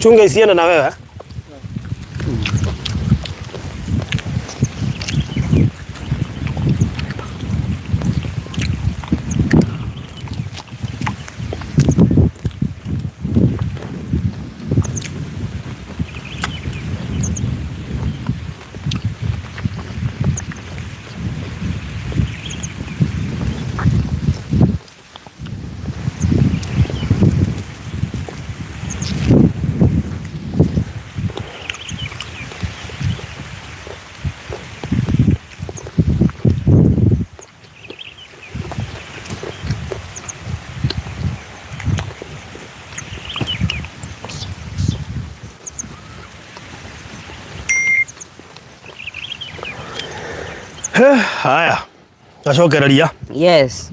Chunga isiende na wewe. Haya. Nacokereria. Yes.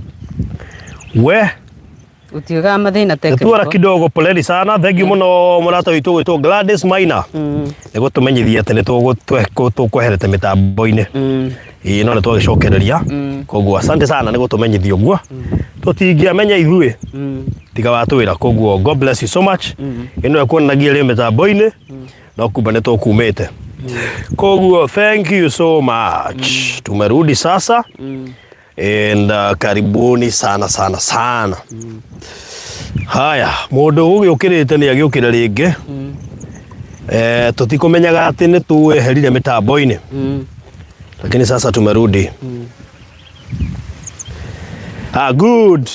We. Utiga mathina technical. Tuara kidogo poleni sana. Thank you muno murata witu witwo Gladys Maina. Nego tumenyithia ati nitugukweherete mitambo-ini. No ni twagicokereria. Koguo asante sana nego tumenyithia uguo. Tutingiamenya ithui. Tiga watwira koguo God bless you so much. Ino ekuonagia ri mitambo-ini. No kumba ni tukumite. Koguo thank you so much. Tumerudi sasa. And karibuni sana sana sana. Haya, mundu ugi ukirite ni agiukira ringi. Tutikumenyaga ati ni tuweherire mitambo-ini. Lakini sasa tumerudi. Good.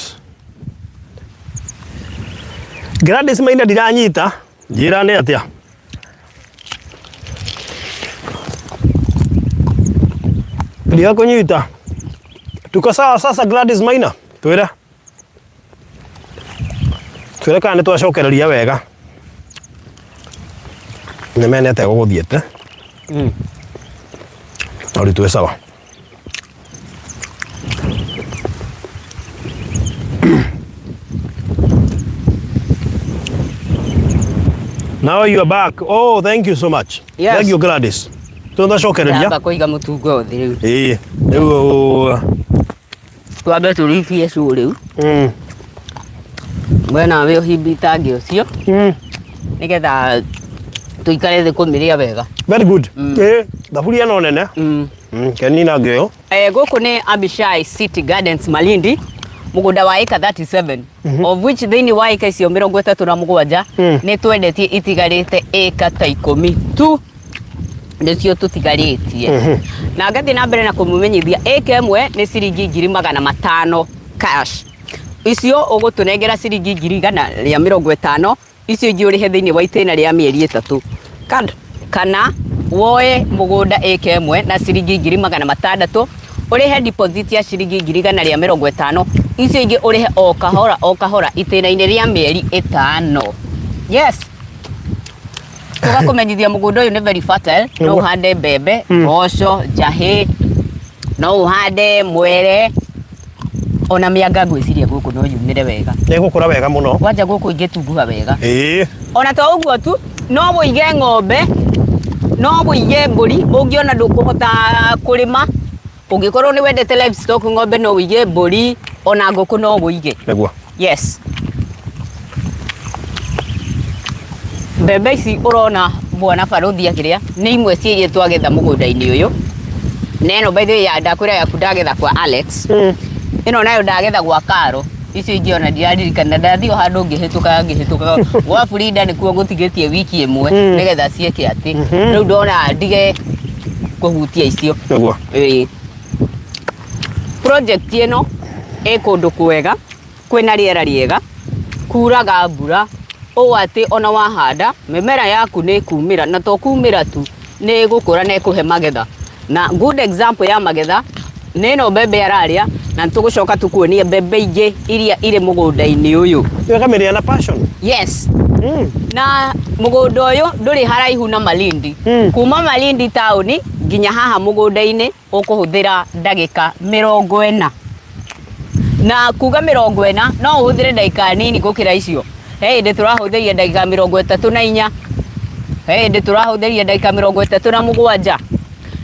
Gladys Maina ndiranyita. Njira ni atia? Ndia kunyita. Tuko sawa sasa Gladys Maina. Twira. Twira kana twacokereria wega. Nemenete guguthiete. Ori twe sawa. Now you are back. Oh, thank you so much. Yes. Thank you Gladys. Twacokereria. Aba kuiga mutungo uthi. Riu. Twabe turifie cu riu. Mwena we hibitangi ucio. Nigetha tuikare thi kumiria wega. Very good. Thaburia no nene. Kenina ngeo. Guku ni Abishai City Gardens Malindi. Mugunda wa eka 37 of which thini wa eka icio 37 ni twendetie itigarite eka ta 10 tu nicio tutigaritie. Na ngathi na mbere na kumumenyithia eka imwe ni ciringi 500 cash. Icio ugutunengera ciringi 150 icio ingi urihe thini wa itena ria mieri 3 kana woe mugunda eka imwe na ciringi 600 urihe deposit ya ciringi 150 icio ingi urihe o kahora itena-ini ria mieri 5. Yes. Tugakumenyithia mugunda uyu ni very fertile. No uhande mbembe, mboco, njahi, no uhande mwere, ona mianga ngwiciria guku no yumire wega. Ni gukura wega muno. Wanja guku ingitunguha wega. Ona to uguo tu, no buige ng'ombe, no buige mburi, ungiona ndukuhota kurima. Ungikorwo ni wendete livestock ng'ombe no uige mburi, ona nguku no buige. Negua. Yes. Mbembe ici urona bwana Faruthi akiria ni imwe ciirie twagetha mugunda-ini uyu. Neno by the way ya ndakwira ya kudagetha kwa Alex. Ino nayo ndagetha gwa Karo. Icio ingi ona ndiaririkana ndathio handu ngihituka wa Frida ni kuo gutigetie wiki imwe nigetha cieke ati. Riu ndona ndige kuhutia icio. Negua. Project ino kundu kwega kwina riera riega kuraga mbura o ati ona wahanda mimera yaku ni kumira na to kumira tu ni gukura na ikuhe magetha. Na good example ya magetha neno mbembe araria na tugucoka tukuonie mbembe ingi iria ire mugunda-ini uyu. Tukamiria na passion. Yes. Na mugunda uyu nduri haraihu na Malindi. Kuma Malindi town nginya haha mugunda-ini ukuhuthira ndagika 40. Na kuga 40 no uhuthire ndagika nini gukira icio. Ndi turahuthiria ndagika 34. Ndi turahuthiria ndagika 37.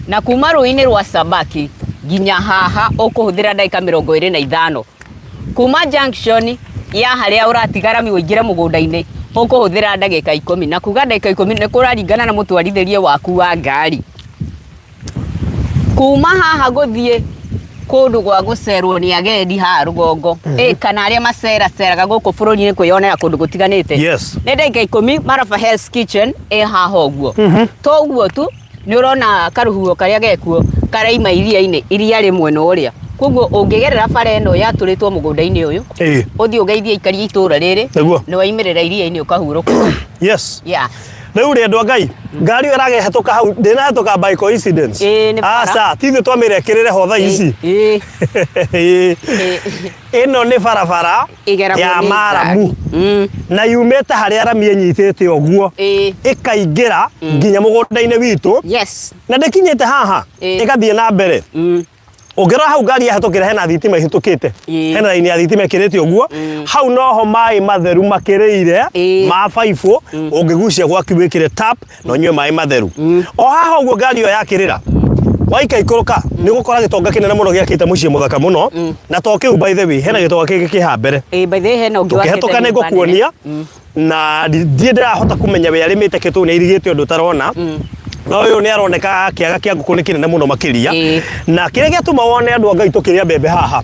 Na kuma ruini rwa Sabaki nginya haha ukuhuthira ndagika 25. Kuma junction ya haria uratigara mi uingire mugunda-ini ukuhuthira ndagika 10 na kuga ndagika 10 nĩ kũraringana na mũtwarithirie waku wa ngari kuma haha gũthiĩ kũndũ gwa gũcerwo nĩ agendi haha rũgongo kana arĩa maceraceraga gũkũ bũrũri-inĩ kwĩyonera kũndũ gũtiganĩte nĩ ndagika 10 Marafa Hell's Kitchen haha ũguo to ũguo tu nĩ ũrona karuhuo karĩa gekuo karaima iria-inĩ iria rĩ mwena ũrĩa koguo ũngĩgerera bara ĩno yatũrĩtwo mũgũnda-inĩ ũyũ ũthiĩ ũgeithie ikaria itũra rĩrĩ nĩ waimirĩra iria-inĩ ũkahurũka Rĩu rĩ andũ Ngai ngari ĩyo ĩragĩhetũka hau ndĩnahĩtũka by coincidence aca tithĩ twamĩrekerere ho thaa ici ĩno nĩ barabara ya Maramu na yumĩte harĩa rami ĩnyitĩte ũguo ĩkaingĩra nginya mũgũnda-inĩ witũ na ndĩkinyĩte haha ĩgathiĩ na mbere Ongera hau ngari yahetũkĩra hena thitima ihĩtũkĩte hena raini ya thitima ĩkĩrĩte ũguo hau noho maĩ matheru makĩrĩire ma baibũ ũngĩgucia gwaku wĩkĩre tap na ũnyue maĩ matheru o haha ũguo ngari ĩyo yakĩrĩra waikaikũrũka nĩ gũkora gĩtonga kĩnene mũno gĩakĩte mũciĩ mũthaka mũno na to kĩu by the way hena gĩtonga kĩngĩ kĩha mbere by the way hena ũngĩ wakĩhĩtũka nĩ ngũkuonia na ndiĩ ndĩrahota kũmenya we arĩmĩte kĩtũ nĩ irigĩte ũndũ ũtarona no uyu ni aroneka kiaga kia nguku ni kinene muno makiria na kire gĩatuma wone andu Ngai tukiria mbembe haha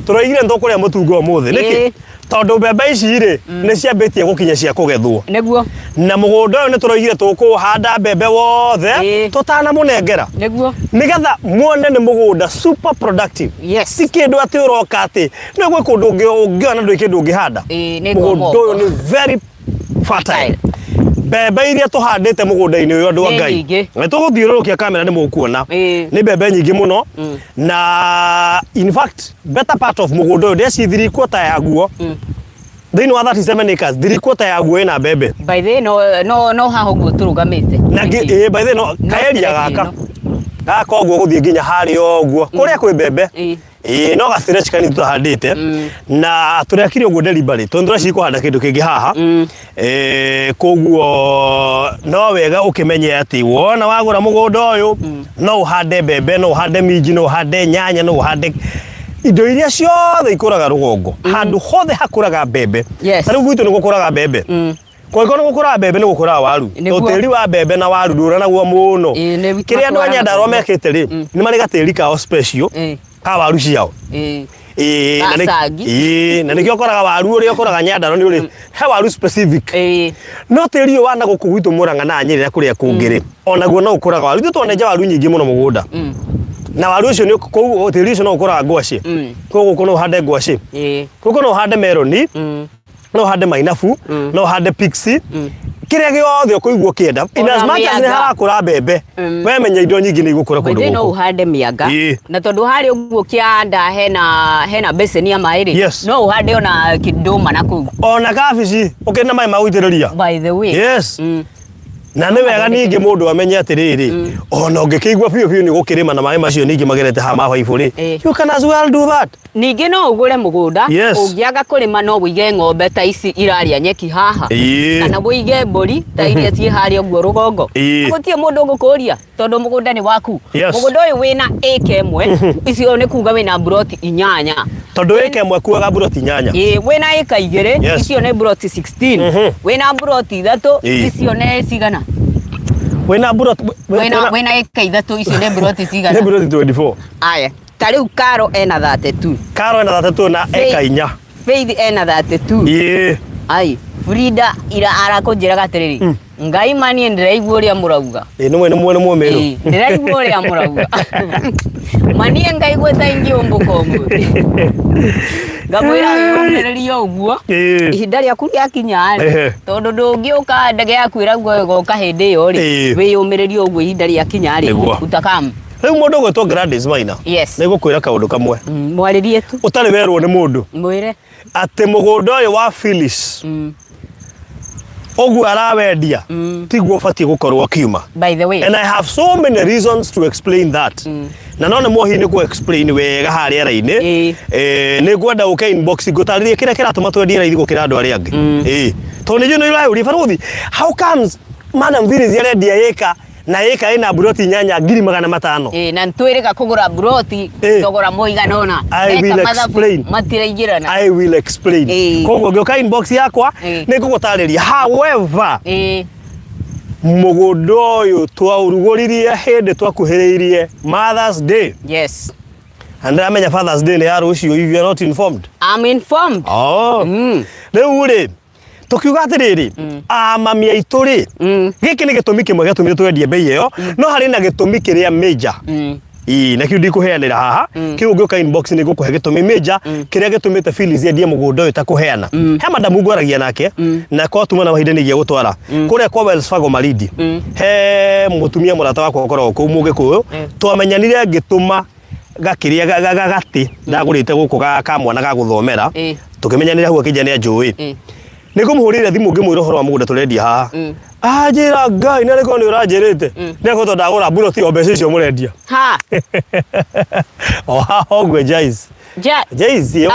turaigire ntukuria mutungo umuthi niki tondu mbembe ici ri ni ciambitie gukinya cia kugethwo niguo na mugunda uyu ni turaigire tukuhanda mbembe wothe tutana munengera niguo nigetha muone ni mugunda super productive si kindu ati uroka ati ni gwe kundu ungiona ndu kindu ungihanda mugunda uyu ni very fertile mbembe iria tuhandite mugunda-inĩ uyu andu Ngai na tuguthiũrũrũkia kamera nĩ mũkuona nĩ mbembe nyingĩ mũno na in fact better part of mugunda uyu ndeci 3/4 yaguo thĩinĩ wa 37 acres 3/4 yaguo ĩna mbembe by the no haha ũguo tũrũgamĩte na by the no kaeria gaka ũguo gũthiĩ nginya harĩa ũguo kũrĩa kwĩ mbembe no gacireci kanini tũhandĩte na tũrekire ũguo delivery tondũ tũracikuhanda kĩndũ kĩngĩ haha koguo no wega ũkĩmenye atĩ wona wagũra mũgũnda ũyũ no ũhande mbembe no ũhande minji no ũhande nyanya no ũhande indo iria ciothe ikũraga rũgongo handũ hothe hakũraga mbembe tarĩu gwitũ nĩ gũkũraga mbembe Koiko nĩ gũkũraga mbembe nĩ gũkũraga waru tĩri wa mbembe na waru ndũranaguo mũno kĩrĩa andũ a Nyandarua mekĩte rĩ nĩ marĩ gatĩri kao special ka waru ciao na nĩkĩo ũkoraga waru ũrĩa ũkoraga Nyandarua nĩ ũrĩ he waru specific no tĩri ũyũ wa na gũkũ gwitũ Mũrang'a na Nyĩrĩ na kũrĩa kũngĩ onaguo no ũkoraga waru ithuĩ twenenja waru nyingĩ mũno mũgũnda na waru ũcio nĩ kũu tĩri ũcio no ũkoraga ngwacĩ kũu no ũhande ngwacĩ kũu no ũhande meroni no ũhande mainabu no ũhande pixie kĩrĩa gĩothe ũkũigua kĩenda in as much as nĩ harakũra mbembe we menya indo nyingĩ nĩ igũkũra kũndũ gũkũ no ũhande mĩanga na tondũ harĩ ũguo kĩanda hena beseni ya maĩ rĩ no ũhande ona kĩndũma na kũu ona kabici ũkĩrĩ na maĩ ma gũitĩrĩria by the way na nĩ wega ningĩ mũndũ amenye atĩrĩrĩ ona ũngĩkĩigua biũ nĩ gũkĩrĩma na maĩ macio ningĩ magerete haha ma baibũ rĩ you can as well do that ningĩ no ũgũre mũgũnda ũngĩaga kũrĩma no wĩige ng'ombe ta ici iraria nyeki haha kana wĩige mbũri ta iria ciĩ harĩa ũguo rũgongo gũtirĩ mũndũ ũgũkũria tondũ mũgũnda nĩ waku mũgũnda ũyũ wĩna ĩka ĩmwe icio nĩ kuga wĩna buroti 8 tondũ ĩka ĩmwe kuaga buroti 8 wĩna ĩka 2 icio nĩ buroti 16 wĩna buroti 3 icio nĩ cigana wĩna buroti wĩna ĩka 3 icio nĩ buroti cigana nĩ buroti 24 aya tarĩu Karo ena 32 Karo ena 32 na eka 4 Faith ena 32 ai Frida ira arakũnjĩraga atĩrĩrĩ Ngai mani ndĩraigua ũrĩa mũrauga nĩ mwene mũmĩrũ ndĩraigua ũrĩa mũrauga mani Ngai gweta ingi ũmbũkombo ngamwĩra wĩyũmĩrĩrie ũguo ihinda rĩaku rĩakinya rĩ tondũ ndũngĩũka ndege yaku ĩrauga ĩgoka hĩndĩ ĩyo rĩ wĩyũmĩrĩrie ũguo ihinda rĩakinya rĩ utakam rĩu mũndũ ũgwĩtwo Gladys Maina nĩ gũkwĩra kaũndũ kamwe mwarĩrie tu ũtarĩ werwo nĩ mũndũ mwĩre atĩ mũgũnda ũyũ wa Phyllis ũguo arawendia tiguo ũbatiĩ gũkorwo kiuma by the way and I have so many reasons to explain that na no nĩ mohi nĩ ku explain wega harĩa rainĩ nĩ ngwenda ũke inbox ngũtarĩrie kĩrĩa kĩratũma twendie raithi gũkĩra andũ arĩa angĩ tondũ nĩ ũrayũria Baruthi how comes Madam Phyllis arendia ĩka na eka ina buroti nyanya 500,000 na ntwirika kugura buroti thogora muigana ona I will explain koguo ngioka inbox yakwa nikugutariria however mugunda uyu twauruguririe hindi twakuhiriirie Mother's Day. Yes. And amenya Father's Day ni ya rucio, if you are not informed. I'm informed. Riu ri tukiuga atiriri mami aitu ri giki ni gitumi kimwe giatumire twendie bei iyo no hari na gitumi kiria major na kiu ndikuheanira haha kiu ngioka inbox ni gukuhe gitumi major kiria gitumite Phyllis endie mugunda uyu ta kuheana he madamu ngwaragia nake na kwa tuma na mahinda ni gia gutwara kuria kwa Wells Fargo Malindi he mutumia murata wakwa ukoro ku muge kuyo twamenyanire gituma gakiria gagati ndagurite guku ka mwana ga guthomera tukimenyanira huo kijana njui nikumuhurire thimu ngimwira horo wa mugunda turendia haha ajira ngai na reko ni uranjirite neko to ndagura buroti obese cio murendia ha ogwe Jais yo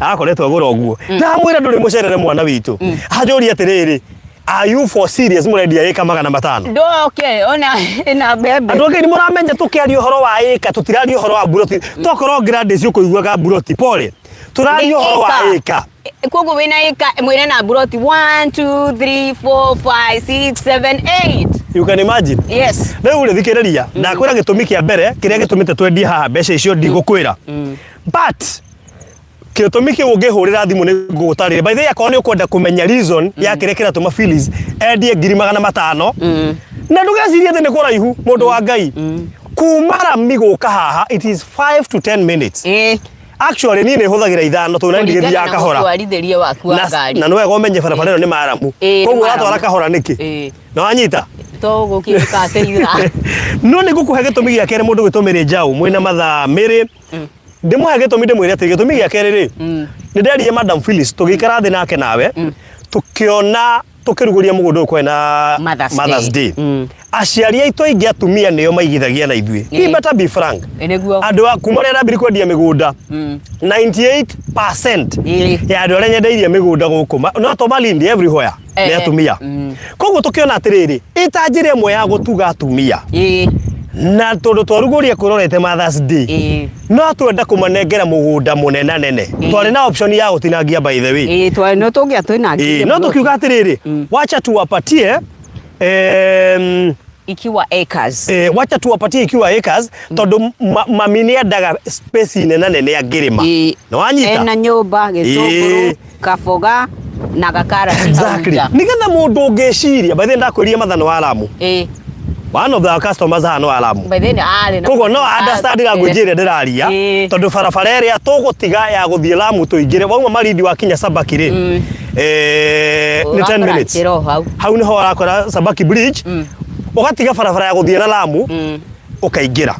akoretwo agura oguo na mwira nduri mucerere mwana witu ajuri atiriri are you for serious murendia eka 500 okay ona ina bebe andu ni muramenya tukiaria uhoro wa eka tutiraria uhoro wa buroti tokoro grades uko iguaga buroti pole turaria uhoro wa eka kogo wina eka mwire na buroti 1 2 3 4 5 6 7 8 you can imagine. Yes. Riu ri thikiriria ndakwira gitumi kia mbere kiria gitumite twendie haha mbeca icio ndigukwira but gitumi kiu ngihurira thimu ni ngugutarire by the way akona ni ukwenda kumenya reason ya kiria kiratuma Phyllis endie 500,000 na ndugecirie ati ni kuraihu mundu wa ngai kumara miguka haha it is 5 to 10 minutes actually ni huthagira ithano tu na ndigiria kahora twarithirie waku wa ngari na no wega umenye barabara ino ni maramu koguo atwara kahora niki no anyita to gukirika atirira no ni gukuhe gitumi gia kere mundu gitumire njau mwina mathaa meri ndimuhe gitumi ndimwire ati gitumi gia kere ri ni nderiye Madam Phyllis tugikara thi nake nawe tukiona tukiruguria mugunda kwena Mother's Day aciari aitu aingi atumia niyo maigithagia na ithue he better be frank andu akumara na biri kwendia migunda 98% ya andu aria nyendeirie migunda guku no to Malindi everywhere ni atumia koguo tukiona atiriri itanjire imwe ya gutuga atumia na tondu twaruguria kurorete Mother's Day no twenda kumanengera mugunda munena nene twari na option ya gutinangia by the way twari no tungia twinangia no tukiuga atiriri wacha tuwapatie ikiwa acres wacha tuwapatie ikiwa acres tondu mami ni endaga space nene nene ya ngirima no wanyita na nyumba gitunguru kaboga na gakara exactly nigetha mundu ngeciria by the ndakwiria mathano wa Lamu one of the customers hano Alamu by then ale kogo no understand ngujire ndiraria tondu barabara iria tugutiga ya guthie Lamu tuingire wauma Malindi wakinya Sabaki ri ni 10 minutes hau niho arakora Sabaki bridge ugatiga barabara ya guthie na Lamu ukaingira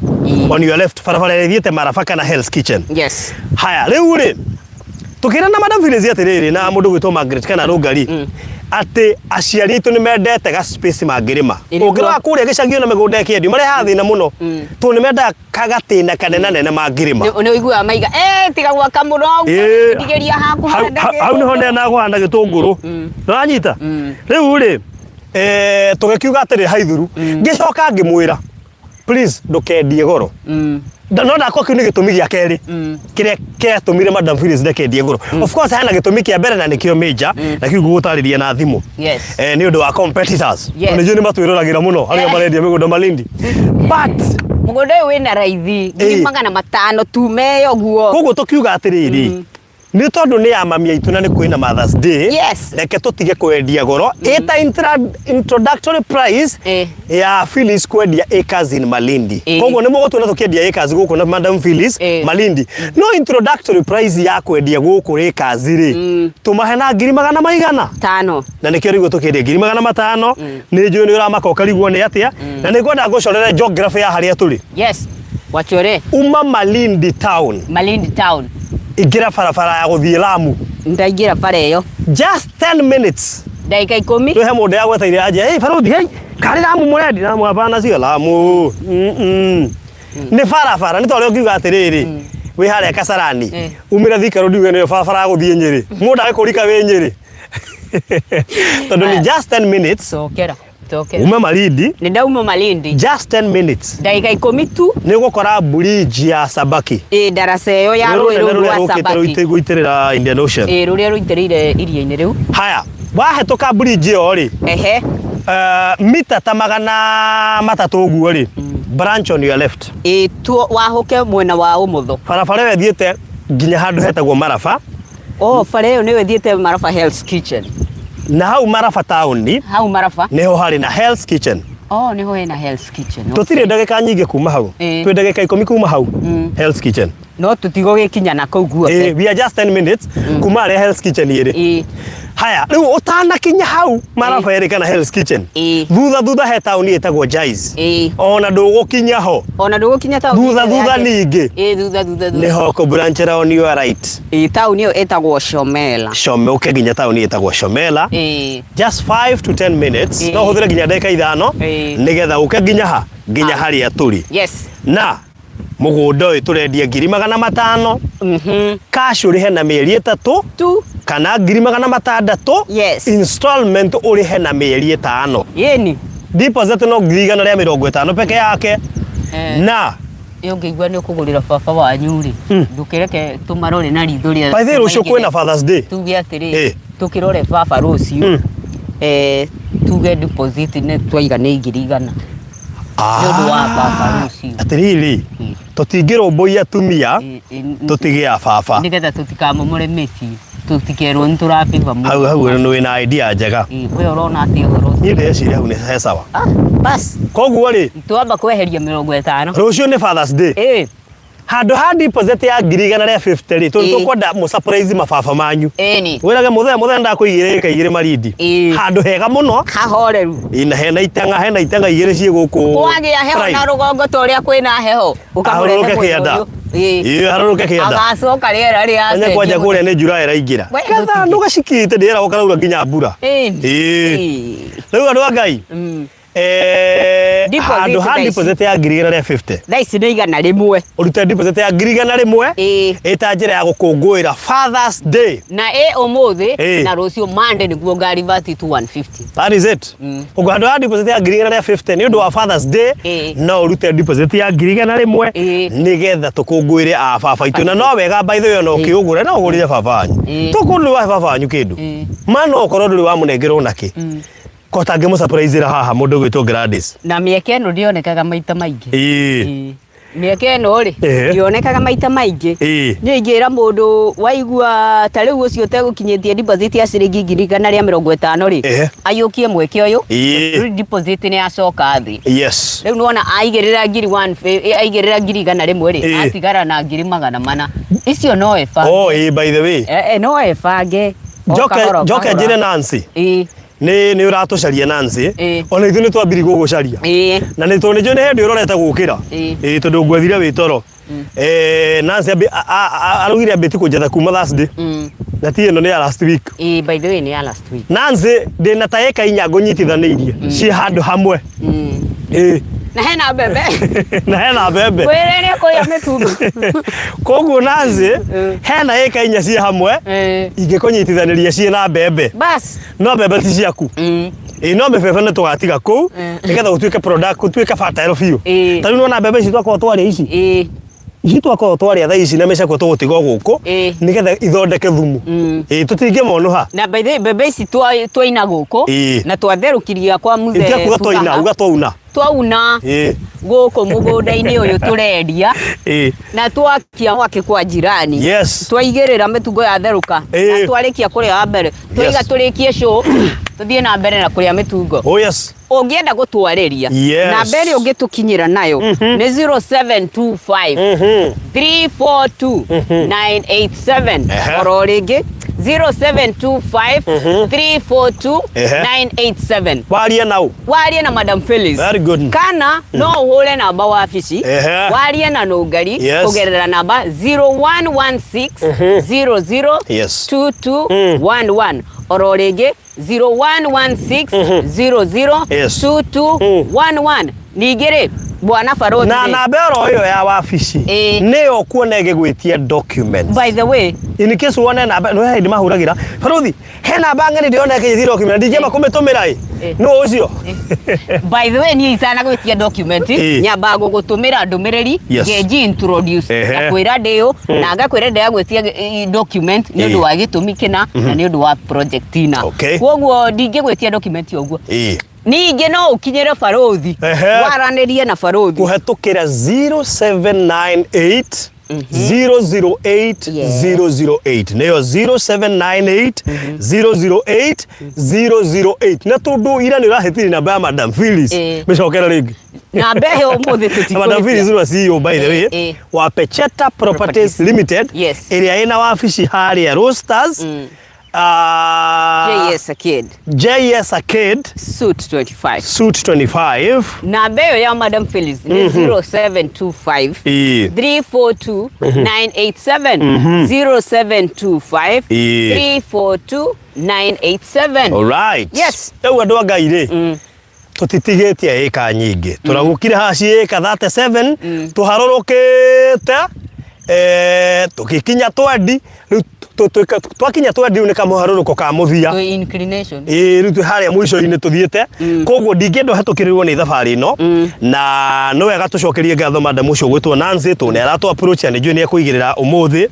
on your left barabara ithiete Marafaka na Hell's Kitchen yes haya riu ri tukira na Madam Phyllis atiriri na mundu gwitwo Margaret kana Rugari ati aciari itu ni mendete ga space mangirima ukira kuria gicagio na migunda ikendio mari hathina muno tu ni menda kagatina kanena nene mangirima ni uigua maiga tiga gwaka muno ndigeria haku hau ni honde na guhanda gitunguru uranyita riu ri tugikiuga atiri haithuru ngicoka ngimwira please ndukendie goro no ndako kiu ni gitumi gia keri kiria kiatumire Madam Phyllis ndekendie goro of course hana gitumi kia mbere na nikio major na kiu gugutariria na thimu ni undu wa competitors ni juni matwiruragira muno aria marendia migunda Malindi but mugunda wina raithi 500 tumeyo guo koguo tukiuga atiriri ni tondu ni ya mami aitu na ni kwina Mother's Day reke tutige kwendia goro eta introductory price ya Phyllis kwendia acres in Malindi koguo ni mugotuna tukiendia acres guku na Madam Phyllis Malindi no introductory price ya kwendia guku acres ri tumahe na 500,000 na nikio rigo tukiendia 500,000 ni njui ni uramaka ukarigwo ni atia na ni kwenda gucorere geography ya haria turi wachore uma Malindi town igira barabara ya guthie Lamu ndaigira bara iyo just 10 minutes dakika 10 tuhe mundu ya gwetaire aje baruthi kari Lamu murendi na mwapana cio Lamu ni barabara ni tore ngiuga atiriri wi haria Kasarani umira Thika Road uge ni barabara ya guthie Nyeri mundu akurika wi Nyeri tondu ni just 10 minutes nitoke ume Malindi ni ndauma Malindi just 10 minutes ndagika 10 tu ni gukora bridge ya Sabaki darasa yo ya rũĩ rwa Sabaki guitirira Indian Ocean ruria ruitirire iria-inĩ riu haya wahetoka bridge yo ri mita ta 300 uguo ri branch on your left tu wahoke mwena wa umotho barabara we thiete nginya handu hetagwo Marafa bara iyo niwe thiete Marafa Hell's Kitchen na hau Marafa town hau Marafa niho hari na Hell's Kitchen niho hena Hell's Kitchen tutire ndagika nyingi kuma hau twi ndagika 10 kuma hau Hell's Kitchen no tutigo gikinya na kau guothe we are just 10 minutes kuma ari Hell's Kitchen iri haya riu utana kinya hau Marafa iri kana Hell's Kitchen thutha he town etagwo Jais ona ndugukinya ho thutha ningi thutha niho ko branch on your right town iyo etagwo Shomela ukiginya town etagwo Shomela just 5 to 10 minutes no huthire ginya ndagika 5 nigetha ukiginya ginya haria turi na mugunda uyu turendia 500 cash urihe na mieri 3 tu kana 600 installment urihe na mieri 5 yeni deposit no 150 peke yake na iyo ngigwa ni ukugurira baba wanyu ri ndukireke tumarore na rithuria by the rucio kwina Father's Day tuge atiri tukirore baba rucio tuge deposit ne twaigane 100 ndu wa baba rucio atiriri tutingiromboia atumia tutigia baba nigetha tutikamomore meci tutikerwo nturabiva mu hau no ina idea njega we urona ati uhoro ni ndeciria hau ni sawa bas koguo ri tuamba kweheria 50 rucio ni Father's Day handu ha deposit ya 150 ri tukwenda mu surprise mababa manyu wirage muthenya ndakuigire kaigire Malindi handu hega muno hahoreru hena itanga igire cie guku kwagia heho na rugongo toria kwina heho ukamurehe kianda haruruke kianda agacoka riera ria anya kwanja kuria ni njura iraingira katha ndugacikite ndira ukaraura nginya mbura riu andu Ngai deposit ya 150 thaisi ni 100 urute deposit ya 100 eta njira ya gukunguira Father's Day na umuthi na rucio Monday niguo ngari vati to 150 that is it ugandu ha deposit ya 150 ni undu wa Father's Day no urute deposit ya 100 nigetha tukunguire baba itu na no wega by the way no kiugure na ugurire baba wanyu tukundu wa baba wanyu kindu mano okoro nduri wa munengerwo naki kotange mu surprise ra haha mundu gwitwo Gladys na mieke no ndionekaga maita maingi mieke no ri ndionekaga maita maingi ni ngira mundu waigua ta riu ucio tegukinyitie deposit ya ciringi 150 ri ayukie mweke uyu deposit ni acoka thi riu nuona aigirira ngiri 1 aigirira ngiri 100 ri atigara na ngiri 400 icio no efa by the way no efange Joke njire Nancy ni uratucaria Nancy ona ithu ni twambiri gugucaria na ni tondu ni hindi urorete gukira tondu ngwethire witoro Nancy arugire ambiti kunjetha kuma last day na ti ino ni ya last week by the way ni ya last week Nancy ndina ta eka 4 ngunyitithaniirie ci handu hamwe na hena bebe werene ko ya metugo koguo Nancy hena eka 4 ci hamwe ingikunyitithaniria ci na bebe bas no bebe ti ciaku no bebe ne tugatiga ku nigetha utuike product utuike fertile biu tari no na bebe ici twakwa twari ici ici twakwa twari tha ici na meca kwa tugutiga guku nigetha ithondeke thumu tutinge monuha na by the bebe ici twaina guku na twatherukiria kwa muthe itiakuga twaina twauna guku mugunda-ini uyu turendia na twakia mwaki kwa jirani twaigirira mitugo ya theruka na twarikia kuria mbere twiga turikie show tuthie na mbere na kuria mitugo ungienda gutwariria na mbere ungitukinyira nayo ni 0725 342 987 oro ringi 0725 342 987 warie na Madam Phyllis kana no uhure namba wa afici warie na Nungari kugerera namba 0116 00 2211 oro ringi 0116 00 2211 nigire bwana Farothi na nambero hiyo ya wabici niyo kuona igigwitia documents. By the way, in case wone namba no hindi mahuragira Farothi he namba ngani ndiona igigwitia document ndije makumitumira no ucio. By the way, ni itana gwitia document nyamba gugutumira ndumiriri ngeji introduce akwira ndio na ngakwira ndio gwitia document ni undu wa gitumi kina na ni undu wa project ina koguo ndinge gwitia document uguo. Ninge no ukinyere Farothi waranirie na Farothi kuhetukira 0798 008 008 neyo 0798 008 008 na tundu ira ni rahitiri namba ya Madam Phyllis micokera ringi na behe umuthi tutiko Madam Phyllis wa CEO by the way wa Pecheta Properties Limited area ina wabici haria Roasters JS Arcade Suit 25 na beyo ya Madam Phyllis ni 0725 342 987 0725 342 987. Alright. Yes. Ewe andu agaire tutitigetie eka nyingi turagukire haci eka 37 tuharurukite tukikinya twendi twakinya twendi ni kamuharuruko ka muthia inclination ritu haria mwisho ine tuthiete koguo ndingendo hatukirirwo ni thabari no na no wega tucokerie ngatho Madam ucio gwitwo Nancy tu ne aratu approach ni juu ni kuigirira umuthi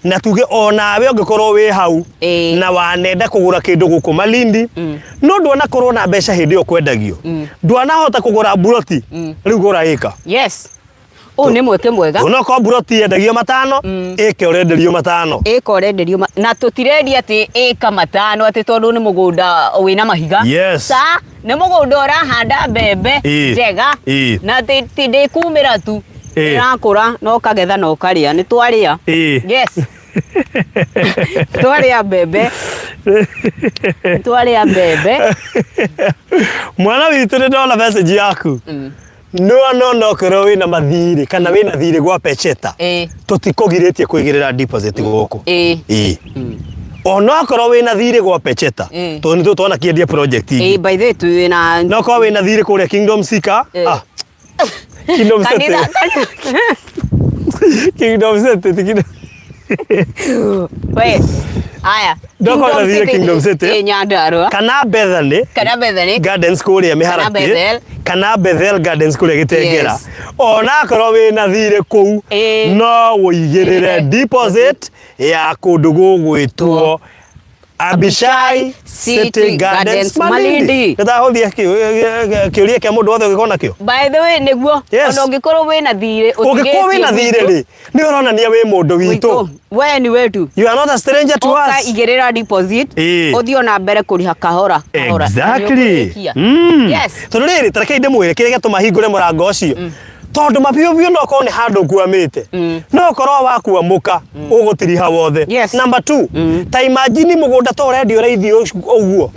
na tuge onawe ungikorwo wi hau na wanenda kugura kindu guku Malindi no ndwana korwo na mbeca hindi yo kwendagio ndwana hota kugura buroti riu gura eka. Yes. Ni mweke mwega. Unako buroti endagio 5 eke urenderio 5 eka urenderio na tutiredia ati eka 5 ati tondu ni mugunda wina mahiga. Sa ni mugunda urahanda mbembe njega na ti kumira tu irakura no kagetha no karia ni twaria. Yes. Twaria mbembe mwana witu ni ndona message yaku no korwo wina mathiri kana wina thiri gwa Pecheta tutikugiritie kuigirira deposit guku ona korwo wina thiri gwa Pecheta to ni tutona kiendia project hii by the way tu na no korwo wina thiri kuria Kingdom Sika Kingdom City Kingdom City we aya Kingdom City Nyandarua kana Bethany Gardens kuria Miharati kana Bethel Gardens kuria Gitengera ona korwo wina thire kuu no uigirire deposit ya kundu gugwitwo Abishai City Gardens Malindi. Ndahothia kiuria kia mundu wothe ugikona kio. By the way niguo ona ungikorwo wina thire ugikorwo wina thire ri ni uronania wi mundu witu we ni wetu you are not a stranger to us. Igirira deposit uthio na mbere kuriha kahora. Exactly. Yes. Turiri tareke ndimwire kire gatuma hingure murango ucio tondu mabio no ko ni handu kuamite no korwo wakuwa muka ugutiriha wothe. Number 2 ta imagine mugunda to ready uraithie uguo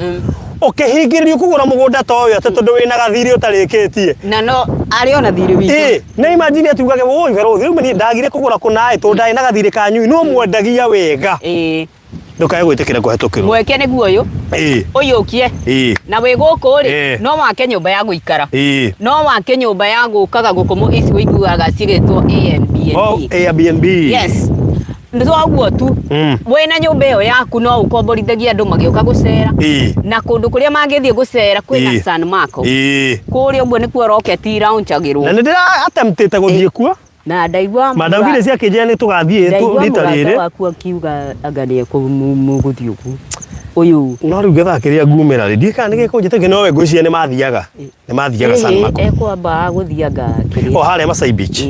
ukihingiririo kugura mugunda to yo ate tondu wina gathiri utarikitie na no ari ona thiri witu na imagine atugage woi Farothi rimwe ndagire kugura kunae to ndai na gathiri kanyu no mwendagia wega ndukae gwitikira kuhetukirwo mweke niguo uyu ukie na wi guku ri no wake nyumba ya guikara no wake nyumba ya gukaga gukumu ici wiguaga cigetwo Airbnb. Yes. Nditwaguo tu wena nyumba iyo yaku no ukomborithagia andu magioka gucera na kundu kuria mangithie gucera kwina San Marco kuria uguo nikuo rocket launchagirwo na ndira attemptete guthie kuo na ndaigua Madam Phyllis akijia ni tugathie tu rita riri waku akiuga aganie ku muguthio ku uyu no riu gethakiria ngumira ri ndika nige kunjite no we ngwiciria ni mathiaga San Marco ekwamba guthiaga kiri haria Masai Beach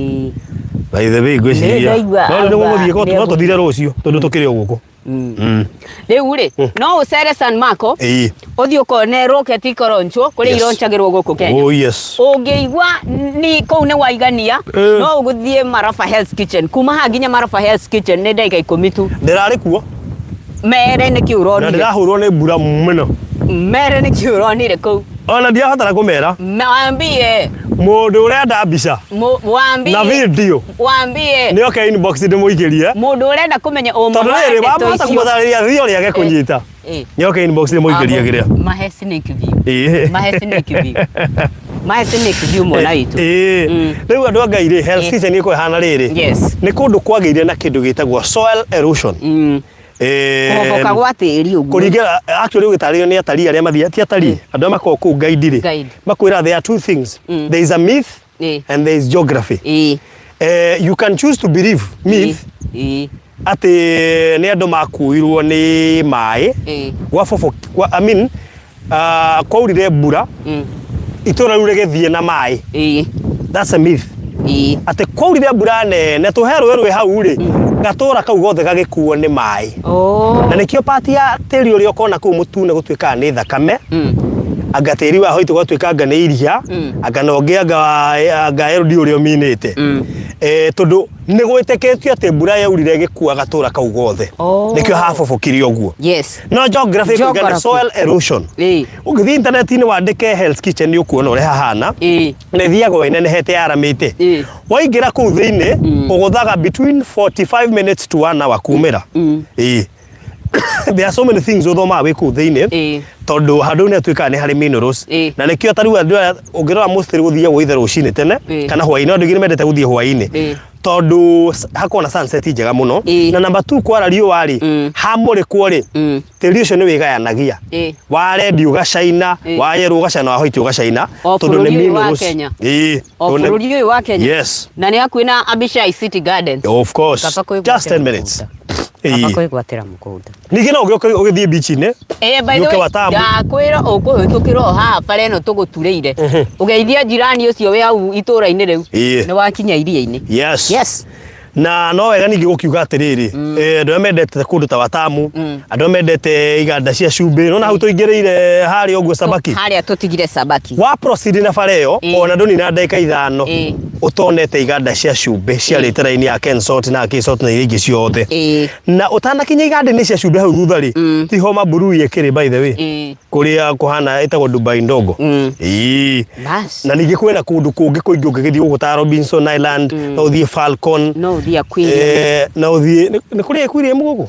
by the way ngwiciria no ndio guthie ko tuthire rucio tondu tukiri guku riu ri no ucere San Marco uthio kone rocket ikoroncho kuri ironchagirwo guku Kenya. Oh yes. Ungeigwa ni kou ne waigania no uguthie Marafa Health Kitchen kuma haginya Marafa Health Kitchen ne ndaiga 10 tu ndirari kuo mere ne kiuroni na ndirahurwo ni mbura muno mere ne kiuroni re kou ona ndiahotara kumera mwambie mundu urenda mbica wambie na video wambie ni okay inbox ndimuigirie mundu urenda kumenya o tondu riri wamata kumutharia thio riage kunyita ni okay inbox ndimuigirie giria mahesi ni kivio mahesi ni kivio my cynic diumo na itu riu andu angaire Hell's Kitchen iko hana riri yes ni kundu kwagire na kindu gitagwo soil erosion kuhoboka gwa tiri uguo kurigira actually ugitario ni atari aria mathia ti atari andu makoko ku guide ri makwira there are two things there is a myth and there is geography you can choose to believe myth ati ni andu makuirwo ni mai gwa fofo I mean kwaurire mbura itora rurege na mai that's a myth ati kwaurire mbura nene tuherwe rwe hau ri gatora kau gothe gagikuo ni mai na nikio pati ya teri uri okona ku mutune gutwika ni thakame agateri wa hoitu gutwika anga ni iria anga nonge anga erodi uri ominite tondu ni gwiteketio ati mbura yaurire gikua gatora kau gothe nikio hafofokirio guo yes no geography kugana soil erosion ugithi internet ni wandike Hell's Kitchen ni ukuona uri hahana ni thiago ine hete aramite waingira ku thiine uguthaga between 45 minutes to 1 hour kumira there are so many things uthoma we ku thiine tondu handu ni atwika ni hari minerals na nikio tariu andu ungirora mostly guthia gwa ither rucini tene kana hwaini andu ngine mendete guthia hwaini tondu hakona sunset njega muno na number 2 kwara riũa ri hamuri kwori tiri ucio ni wigayanagia wa red ugacaina wa yellow ugacaina wa white ugacaina tondu ni minerals bururi uyu wa Kenya yes na ni hakuina Abishai City Gardens of course just 10 minutes Kapako igwatira mukunda nigina ugithie beach ne by the way ya kwira ukuhitukiro ha pare no tugutureire ugeithia jirani ucio we au itura-ini riu ni wakinya iria-ini yes na no wega ningi gukiuga atiriri andu amendete kundu ta Watamu andu amendete iganda cia cumbi no na hau tuingireire hari oguo Sabaki hari tutigire Sabaki wa proceed na fareo ona ndoni na ndeka ithano utonete iganda cia cumbi cia literaini ya Kensalt na Kisort na iringi ciothe na utanakinya iganda ni cia cumbi hau thutha ri ti homa buru yekiri by the way kuria kuhana itagwo Dubai ndogo na ningi kwena kundu kungi kuingi ungithie guta Robinson Island no uthie Falcon uthia Aquarium na uthie ni kuria Aquarium gugu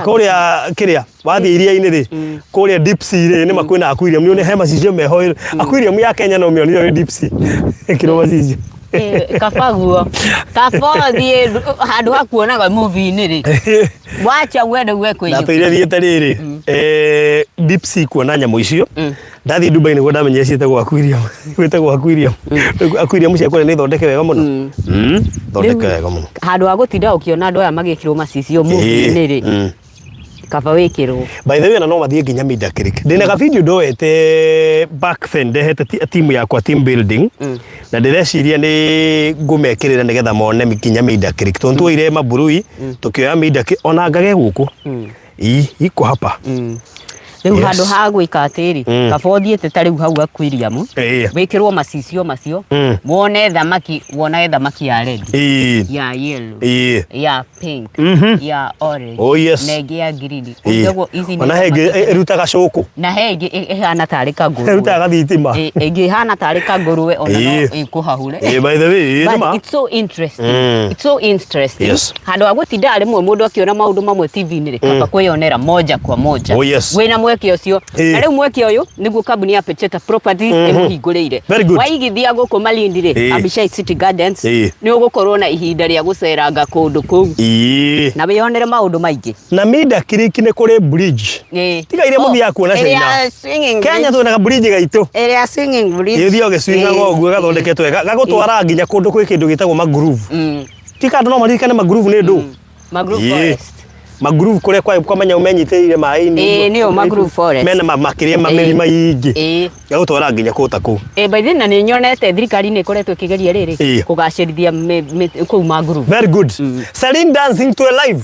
kuria kiria wathie iria-ini ri kuria Deep Sea ri ni makwina Aquarium ni hema cicio meho Aquarium ya Kenya no mionire Deep Sea kiroma cicio kafaguo kafothie handu hakuonaga movie-ini ri wacha wende gwekwe na tuire thiete riri Deep Sea kuona nyamu icio ndathi Dubai niguo ndamenye cietagwo Aquarium gwetagwo Aquarium cia kore ni thondeke wega muno thondeke wega muno handu ha gutinda ukiona andu aya magikirwo macicio movie-ini ri kaba wikirwo by the way na no mathie nginya Mida Creek ndina ka video ndoete back then ndehete timu yakwa team building na ndireciria ni ngumekirira nigetha mone nginya Mida Creek tondu ire maburui tukioya Mida ona ngage guku iko hapa riu handu ha gwika atiri kabothiete tariu hau Aquarium wikirwo macicio macio wone thamaki wona thamaki ya red ya yellow ya pink ya orange nenge ya green ugego ici na henge irutaga cuku na henge ihana tari kanguru irutaga thitima enge ihana tari kangurwe ona no ikuhahure by the way but it's so interesting handu ha gutinda ari mundu akiona maundu mamwe TV-ini ri kaba kwiyonera moja kwa moja wina mweke ucio na riu mweke uyu niguo kambuni ya Pecheta Properties imuhinguriire waigithia guku Malindi ri Abishai City Gardens ni ugukorwo na ihinda ria guceranga kundu kuu na wiyonere maundu maingi na Mida Creek ni kuri bridge tiga ire muthia kuona China Kenya tunaga bridge gaitu area swinging bridge ithio geswinga goguo gathondeketwe gagutwara nginya kundu kwi kindu gitagwo magroove tika ndo no marikane magroove ni ndu magroove forest magroove kule kwa menya umenyiteire mai-ini niyo magroove forest mena makiria mamirima yingi gagutwara nginya kuta ku by the na ni nyonete thirikari ni koretwe kigeria riri kugacirithia ku magroove very good Celine dancing to a live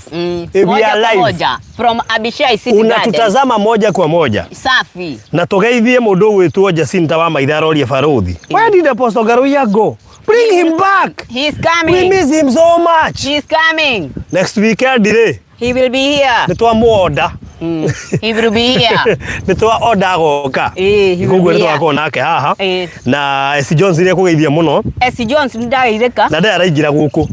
we are live from Abishai City Gardens unatutazama moja kwa moja safi na tugeithie mundu gwitwo Jacinta wa Maithara orie Farothi where did Apostle Garuya go bring him back he's coming we miss him so much he's coming next weekend dire he will be here nitwa muoda he will be here nitwa oda goka igugu nitwa kona nake haha na S Jones ire kugeithia muno S Jones ndaireka na ndaraingira guku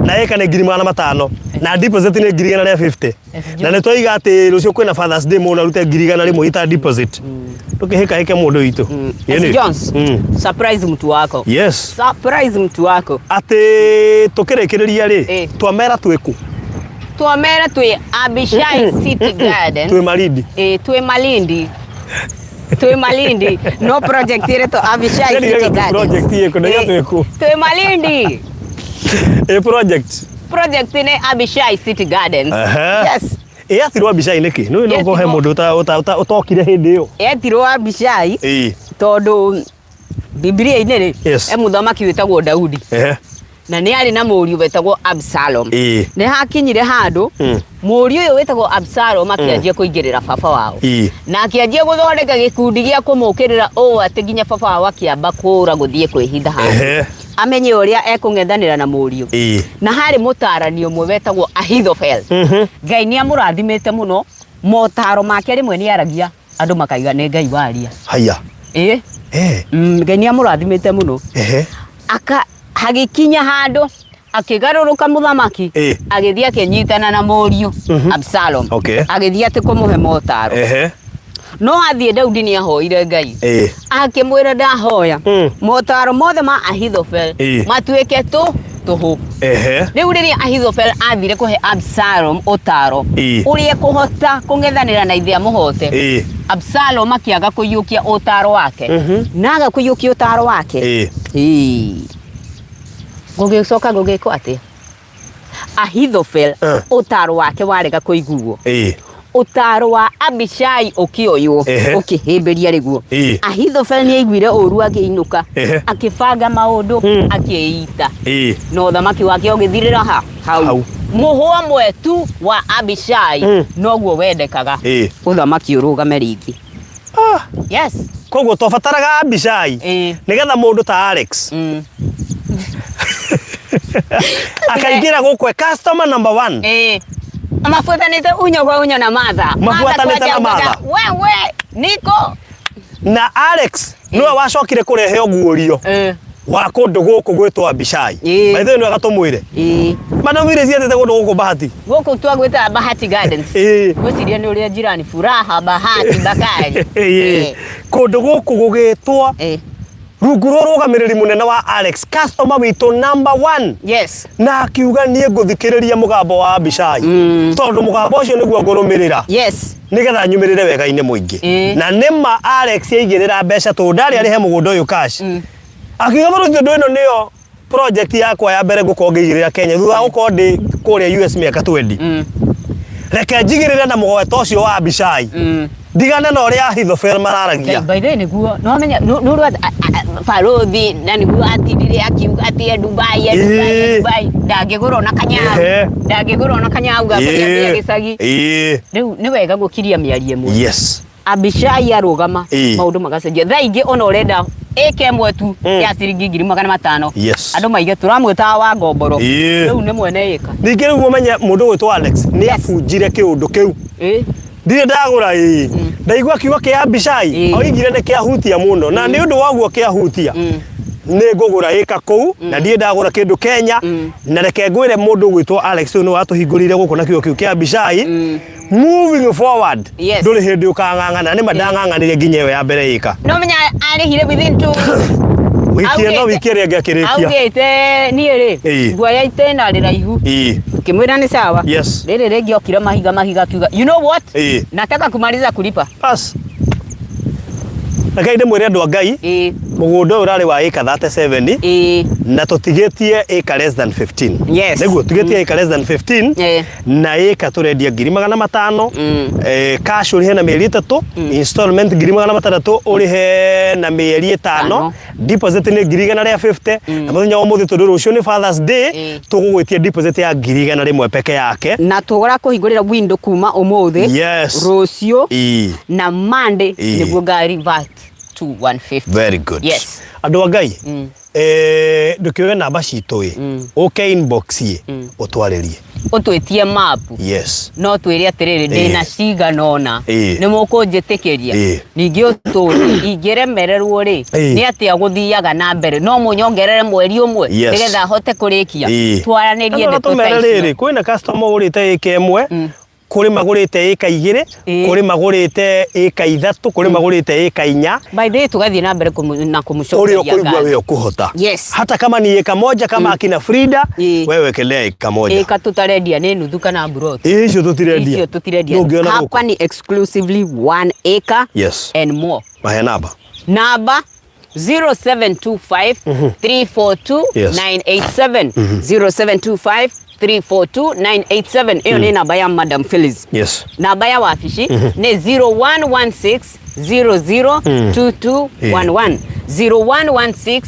na eka ne ngiri 500 na deposit ne ngiri 150 na nitwa iga ati rucio kwina Father's Day mona rute ngiri 100 ita deposit tukihika hike mundu witu Jones surprise mtu wako yes surprise mtu wako ati tukirekereria ri twamera twiku twamera twi Abishai City Garden twi Malindi twi Malindi no project ire to Abishai City Garden project ye kuna twiku twi Malindi project ni Abishai City Gardens yes atirwo Abishai niki no ko he mundu utokire hindi yo atirwo Abishai tondu Biblia inere muthamaki witagwo Daudi na ni ari na mũriũ wetagwo Absalom ni hakinyire handu mũriũ uyu wetagwo Absalom akianjia kuingirira baba wao na akianjia guthondeka gikundi gia kumukirira ati nginya baba wao akiamba kura guthie kwihitha handu amenye uria ekung'ethanira na mũriũ na hari mutarani umwe wetagwo Ahithofel Ngai ni amurathimite muno motaro make rimwe ni aragia andu makaiga ni Ngai waria haya Ngai ni amurathimite muno hagikinya handu akigaruruka muthamaki agithia kenyitana na mũriũ Absalom agithia ati kumuhe motaro no athie Daudi ni ahoire Ngai akimwira ndahoya motaro mothe ma Ahithofel matuike tuhu riu riria Ahithofel athire kuhe Absalom utaro uria kuhota kung'ethanira na ithe muhote Absalom akiaga kuyukia utaro wake naga kuyukia utaro wake gugicoka gugiko atia Ahithofel utaro wake warega kuiguo utaro wa Abishai ukioywo ukihimberia riguo Ahithofel ni aiguire uru agiinuka akibanga maundu akiita no thamaki wake ugithirira hau muhwa mwetu wa Abishai noguo wendekaga uthamaki urugame ringi yes koguo tofataraga Abishai nigetha mundu ta Alex akaingira gukwe customer number 1 mafuatanite unyo kwa unyo na Martha wewe niko na Alex niwe wacokire kurehe oguorio wa kundu guku gwitwa Abishai maithe ni agatumwire mana mwire ciatete kundu guku Bahati guku twagwita Bahati Gardens gwiciria ni uria jirani Furaha Bahati Bakari kundu guku gugitwa rungu rurugamiriri munene wa Alex customer witu number 1 yes na akiuga nie nguthikiriria mugambo wa Abishai tondu mugambo ucio niguo ngurumirira yes nigetha nyumirire wega-ini muingi na nima Alex yaigirira mbeca to ndari arihe mugunda uyu cash akiuga baruti ndu ino niyo project yakwa ya mbere ngukongigirira Kenya thutha gukorwo ndi kuria US miaka 20 reke njigirire na mugweta ucio wa Abishai digana na uria Ahithofel mararagia by the niguo no menya no Farothi na niguo atindire akiuga ati Dubai ndangigurwo na kanyau gakuria gicagi riu ni wega gukiria miarie mwe yes Abishai arugama maundu magacenjia thaingi ona urenda eke mwetu ya ciringi 500 andu maige turamwita wa ngomboro riu ni mwene ika ningi riu menya mundu gwitwa Alex ni afunjire kiundu kiu ndire ndagura ndaigua kiugo kia Abishai oigire ni kiahutia muno na ni undu waguo kiahutia ni ngugura ika kuu na ndire ndagura kindu Kenya na reke ngwire mundu gwitwa Alex no watuhingurire guku na kiugo kiu kia Abishai moving forward nduri hindi ukang'ang'ana ni madang'ang'anire nginyewe ya mbere ika no menya arihire within 2 wiki no wiki ria ngakirikia augite ni ri guaya itena riraihu kimwira ni sawa riri ringi okira mahiga kiuga you know what nataka kumaliza kulipa bas nakaide mwire andu Ngai mugunda urari wa ika 37 na tutigetie ika less than 15 niguo tugetie ika less than 15 na ika turendia 500 cash urihe na mieri 3 installment 500 urihe na mieri 5 deposit ni 150 na muthenya wa muthi tundu rucio ni Father's Day tugugwitia deposit ya 100 peke yake na tugura kuhingurira window kuma umuthi rucio na Monday niguo ngari VAT 150 very good yes andu Ngai ndukiwe namba citu okay inbox ye utwaririe utwitie map no twiri atiriri ndina ciganona ni mukunjitikiria ningi uturi ingiremererwo ri ni atia guthiaga na mbere no munyongerere mweri umwe nigetha hote kurikia twaranirie nditumereriri kwina customer urite ike imwe kuri magurite eka 2 kuri magurite eka 3 kuri magurite eka 4 by the way tugathie na mbere na kumshokia uri kuigwa wewe kuhota yes hata kama ni eka 1 kama akina Frida wewe kelea eka 1 eka tutarendia ni nuthu kana brot icio tutirendia hapa ni exclusively 1 acre yes and more mahe namba 0725 342 987 0725 342 987 hiyo ni namba ya Madam Phyllis. Yes. Namba ya wafishi ni 0116 002211 0116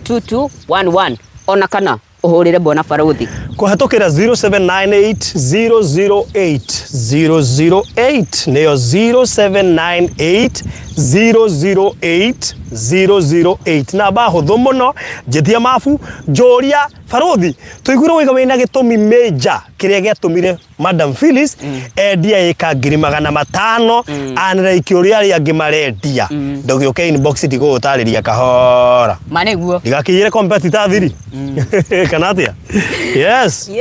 002211 ona kana uhurire bona Faruthi kuhatokera 0798008008 neyo 0798008008 na bahuthu muno njithia mafu njoria Faruthi tuiguru wiga wina gitumi major kiria giatumire Madam Phyllis endia eka 500 anira ikiuria ari angi marendia ndogioke inbox digutariria kahora maneguo digakiyire competitor thiri kana atia yes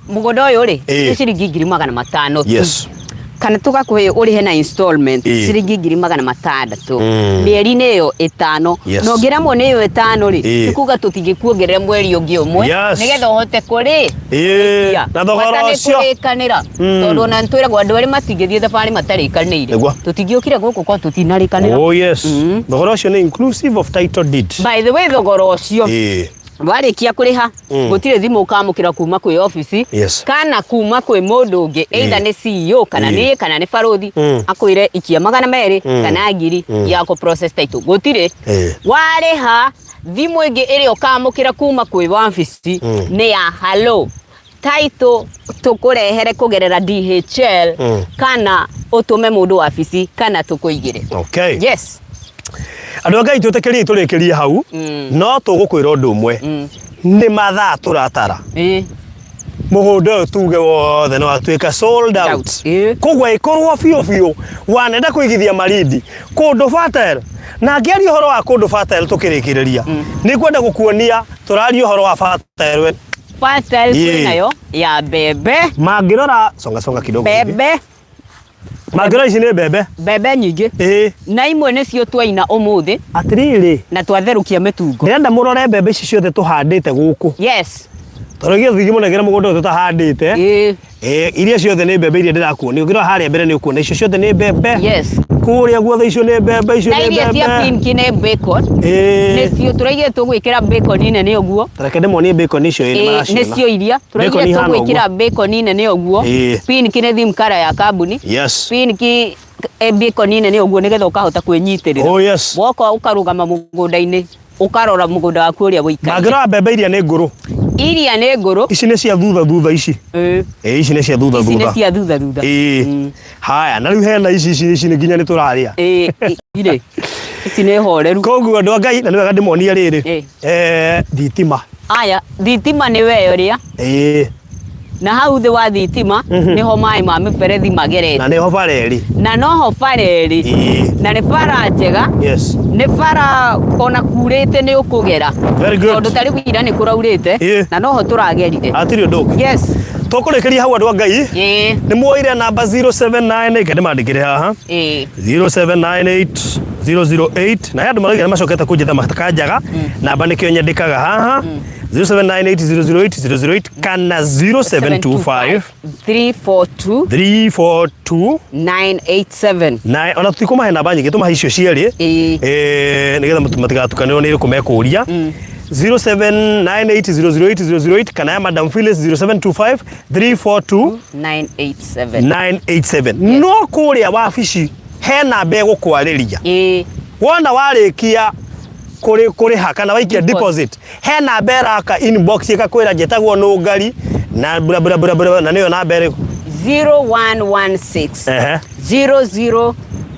mugunda uyu ri ciringi 500 yes kana tugakuhe uri hena installment ciringi 600 mieri neyo 5 no ngira mo neyo 5 ri tukuga tutingikuongerera mweri ungi umwe nigetha uhote kuri na thogora ucio kanira tondu na ntwira gwa andu ari matingithie thabari matarikanire tutingiukire guku kwa tutinarikanira oh yes thogora ucio ni inclusive of title deed by the way thogora ucio warikia kuriha gutire thimu ukamukira kuma kwi office kana kuma kwi mundu ungi either ni CEO kana ni Faruthi akwire ikia 200 kana ngiri ya ko process title gutire wariha thimu ingi iri ukamukira kuma kwi office ni ya hello title tukurehere kugerera DHL kana utume mundu office kana tukuigire okay yes andu ngai tutekerie turekerie hau no tugukwira undu umwe ni mathaa turatara mugunda tuge wothe no atuika sold out kugwa ikorwo fio wanenda kuigithia maridi kundu fertile na ngiari horo wa kundu fertile tukirikireria ni kwenda gukuonia turari horo wa fertile nayo ya bebe mangirora songa kidogo bebe magara ici ni bebe nyingi na imwe ni cio twaina umuthi atiriri na twatherukia mitungo ndenda murore bebe ici ciothe tuhandite guku yes torogia thigi munegera mugondo tutahandite iria ciothe ni bebe iria ndirakuonia ngira haria mbere ni ukuona icio ciothe ni bebe yes kuria guothe icio ni bebe icio ni bebe iria cia pink ni bacon ni cio turaige tugwikira bacon ine ni oguo tareke demo ni bacon icio ni maraciona ni cio iria turaige tugwikira bacon ine ni oguo pink ni thim kara ya kambuni yes pink bacon ine ni oguo nigetha ukahota kwinyitirira oh yes woko ukarugama mugunda-ini ukarora mugunda waku uria wikara magira bebe iria ni nguru iria ni nguru ici ni cia thutha ici ici ni cia thutha ici ni cia thutha haya na riu hena ici ni nginya ni turaria ire ici ni horeru koguo andu ngai na ni wega ndimonia riri thitima aya thitima ni weyo ria na hau thi wa thitima niho mai ma miberethi magerete na niho bareri na noho bareri na ni bara njega yes ni bara kona kurite ni ukugera very good tondu tari wira ni kuraurite na noho turagerire atiri ndu yes tukurekeria hau andu ngai ni muoire namba 079 kende mandikire haha 07980008 na andu maragera macoketa kunjetha matakanjaga namba nikio nyandikaga haha 0798008008 kana 0725 342 987 ona tutikuma hena banyi gituma hicio cieri nigetha matigatukanirwo ni kumekuria 0798008008 kana ya Madam Phyllis 0725 342 987 no kuria wabici hena mbego kwariria wona warikia kuri haka na waikia deposit hena mbera ka inbox ikakwira jetagwo no ngari na bura na niyo na mbere 0116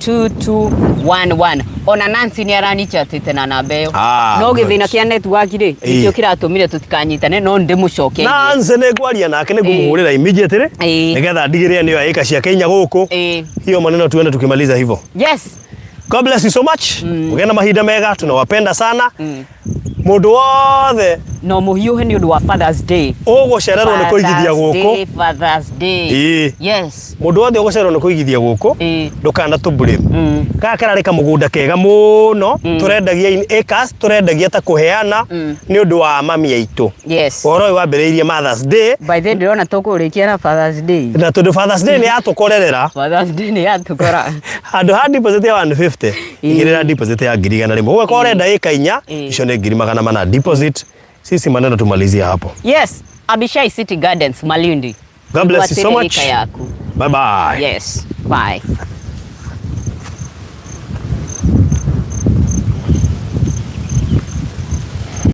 002211 ona Nancy ni arani chatite na namba iyo no githina kia network ri ikio kiratumire tutikanyitane no ndimucoke Nancy ne gwaria nake ne kumuhurira immediately nigetha ndigire niyo aika cia Kenya guku hiyo maneno tuende tukimaliza hivyo yes God bless you so much. Mugena mahinda mega tunawapenda sana. mundu wothe no muhiuhe ni undu wa Father's Day ugucererwo ni kuigithia guku Father's Day yes mundu wothe ugucererwo ni kuigithia guku ndukana tu blame ka karari ka mugunda kega muno turendagia in acres turendagia ta kuheana ni undu wa mami aitu yes oro wambiriirie Mother's Day by the ndirona tukurikia na Father's Day na tundu Father's Day ni atukorerera Father's Day ni atukora handu ha deposit ya 150 igirira deposit ya 1,100 ugako urenda ika inya icio ni 400 deposit sisi maneno tumalizia hapo yes Abishai City Gardens Malindi God bless you so much bye bye yes bye